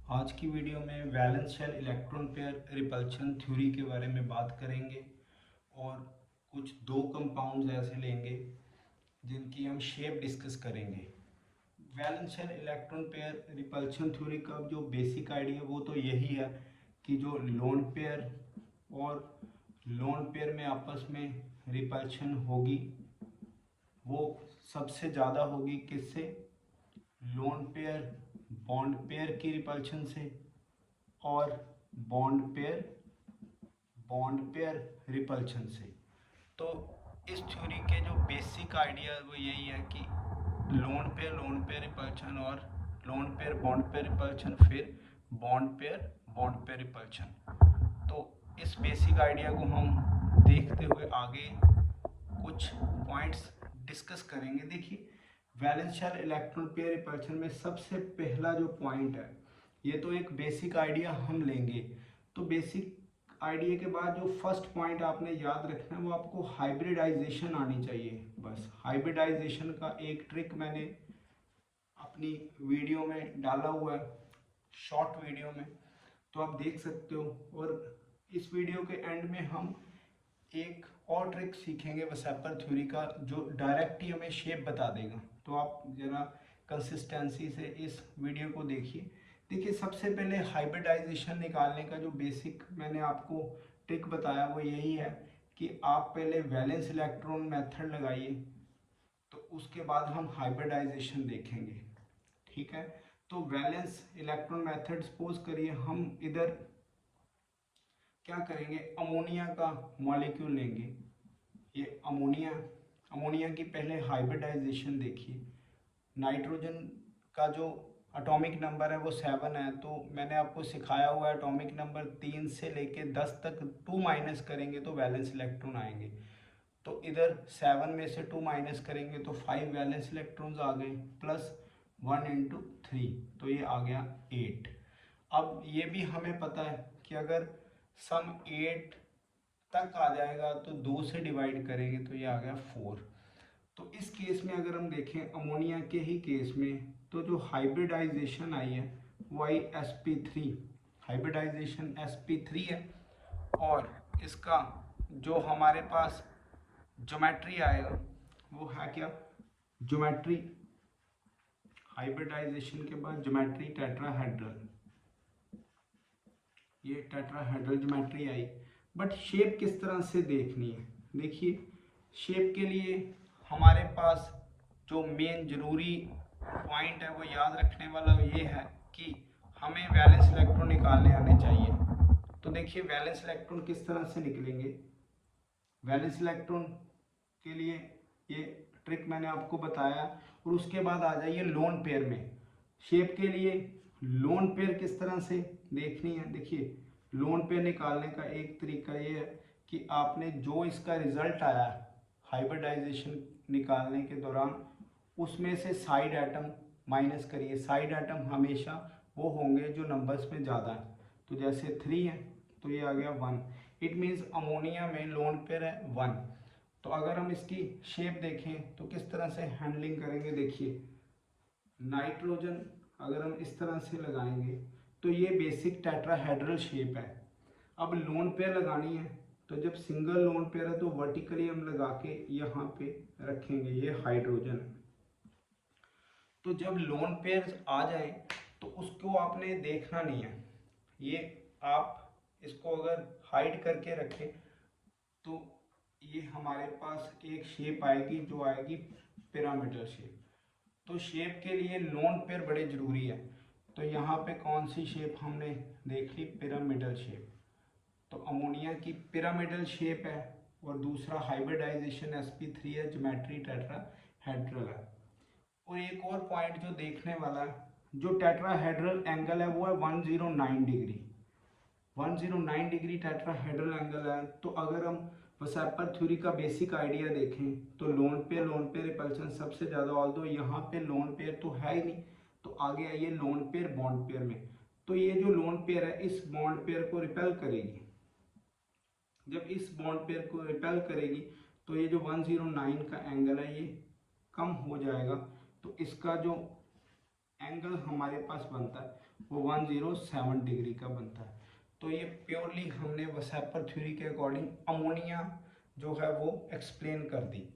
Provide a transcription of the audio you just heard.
आज की वीडियो में valence shell electron pair repulsion theory के बारे में बात करेंगे और कुछ दो कंपाउंड्स ऐसे लेंगे जिनकी हम शेप डिस्कस करेंगे। Valence shell electron pair repulsion theory का जो बेसिक आइडिया वो तो यही है कि जो लोन पेयर और लोन पेयर में आपस में रिपल्शन होगी वो सबसे ज़्यादा होगी किससे? लोन पेयर बॉन्ड पेयर की रिपल्शन से और बॉन्ड पेयर रिपल्शन से। तो इस थ्योरी के जो बेसिक आइडिया वो यही है कि लोन पेयर रिपल्शन और लोन पेयर रिपल्शन, फिर बॉन्ड पेयर रिपल्शन। तो इस बेसिक आइडिया को हम देखते हुए आगे कुछ पॉइंट्स डिस्कस करेंगे। देखिए, valence shell electron pair repulsion में सबसे पहला जो पॉइंट है, ये तो एक बेसिक आइडिया हम लेंगे। तो बेसिक आइडिया के बाद जो फर्स्ट पॉइंट आपने याद रखना है वो आपको हाइब्रिडाइजेशन आनी चाहिए। बस हाइब्रिडाइजेशन का एक ट्रिक मैंने अपनी वीडियो में डाला हुआ है, शॉर्ट वीडियो में, तो आप देख सकते हो। और इस वीडियो के एंड में हम एक और ट्रिक सीखेंगे वसेपर थ्योरी का जो डायरेक्ट ही हमें शेप बता देगा। तो आप जरा कंसिस्टेंसी से इस वीडियो को देखिए। देखिए, सबसे पहले हाइब्रिडाइजेशन निकालने का जो बेसिक मैंने आपको ट्रिक बताया वो यही है कि आप पहले वैलेंस इलेक्ट्रॉन मेथड लगाइए, तो उसके बाद हम हाइब्रिडाइजेशन देखेंगे। ठीक है, तो वैलेंस इलेक्ट्रॉन मेथड सपोज करिए हम इधर क्या करेंगे, अमोनिया का मॉलिक्यूल लेंगे। ये अमोनिया की पहले हाइब्रिडाइजेशन देखिए। नाइट्रोजन का जो एटॉमिक नंबर है वो 7 है, तो मैंने आपको सिखाया हुआ है एटॉमिक नंबर 3 से लेके 10 तक 2 माइनस करेंगे तो वैलेंस इलेक्ट्रॉन आएंगे। तो इधर 7 में से 2 माइनस करेंगे तो 5 वैलेंस इलेक्ट्रॉन्स आ गए, प्लस 1 इंटू 3, तो ये आ गया 8। अब ये भी हमें पता है कि अगर सम 8 तक आ जाएगा तो 2 से डिवाइड करेंगे तो ये आ गया 4। तो इस केस में अगर हम देखें अमोनिया के ही केस में, तो जो हाइब्रिडाइजेशन आई है वो आई sp3, हाइब्रिडाइजेशन sp3 है। और इसका जो हमारे पास ज्योमेट्री आएगा वो है क्या? ज्योमेट्री, हाइब्रिडाइजेशन के बाद ज्योमेट्री टेट्राहेड्रल, ये tetrahedral geometry I. But shape किस तरह से देखनी है? देखिए, शेप के लिए हमारे पास जो मेन जरूरी पॉइंट है वो याद रखने वाला ये है कि हमें वैलेंस इलेक्ट्रॉन निकालने आने चाहिए। तो देखिए, वैलेंस इलेक्ट्रॉन किस तरह से निकलेंगे। वैलेंस इलेक्ट्रॉन के लिए ये ट्रिक मैंने आपको बताया। और उसके बाद आ जाइए लोन पेयर में। शेप के लिए लोन पेयर किस तरह से देखनी है? देखिए, लोन पेयर निकालने का एक तरीका ये है कि आपने जो इसका रिजल्ट आया हाइब्रिडाइजेशन निकालने के दौरान, उसमें से साइड एटम माइनस करिए। साइड एटम हमेशा वो होंगे जो नंबर्स में ज़्यादा है। तो जैसे 3 है तो ये आ गया 1। इट मीन्स अमोनिया में लोन पेयर है 1। तो अगर हम इसकी शेप देखें तो किस तरह से हैंडलिंग करेंगे। देखिए, नाइट्रोजन अगर हम इस तरह से लगाएंगे तो ये बेसिक टेट्राहेड्रल शेप है। अब लोन पेयर लगानी है तो जब सिंगल लोन पेयर है तो वर्टिकली हम लगा के यहाँ पे रखेंगे, ये हाइड्रोजन। तो जब लोन पेयर आ जाए तो उसको आपने देखना नहीं है, ये आप इसको अगर हाइड करके रखें तो ये हमारे पास एक शेप आएगी जो आएगी पिरामिडल शेप। तो शेप के लिए लोन पेयर बड़े जरूरी है। तो यहाँ पे कौन सी शेप हमने देख ली? Pyramidal shape. तो अमोनिया की पिरामिडल शेप है और दूसरा हाइब्रिडाइजेशन sp3 है, ज्योमेट्री टेट्राहेड्रल है। और एक और पॉइंट जो देखने वाला है, जो टेट्राहेड्रल एंगल है वो है 109 डिग्री। 109 डिग्री टेट्राहेड्रल एंगल है। तो अगर हम वसेपर थ्योरी का बेसिक आइडिया देखें तो लोन पेयर रिपल्शन सबसे ज़्यादा, ऑल्दो यहाँ पे लोन पेयर तो है ही नहीं, तो आगे आइए लोन पेयर बॉन्ड पेयर में। तो ये जो लोन पेयर है इस बॉन्ड पेयर को रिपेल करेगी। जब इस बॉन्ड पेयर को रिपेल करेगी तो ये जो 109 का एंगल है ये कम हो जाएगा। तो इसका जो एंगल हमारे पास बनता है वो 107 डिग्री का बनता है। तो ये प्योरली हमने वसेपर थ्योरी के अकॉर्डिंग अमोनिया जो है वो एक्सप्लेन कर दी।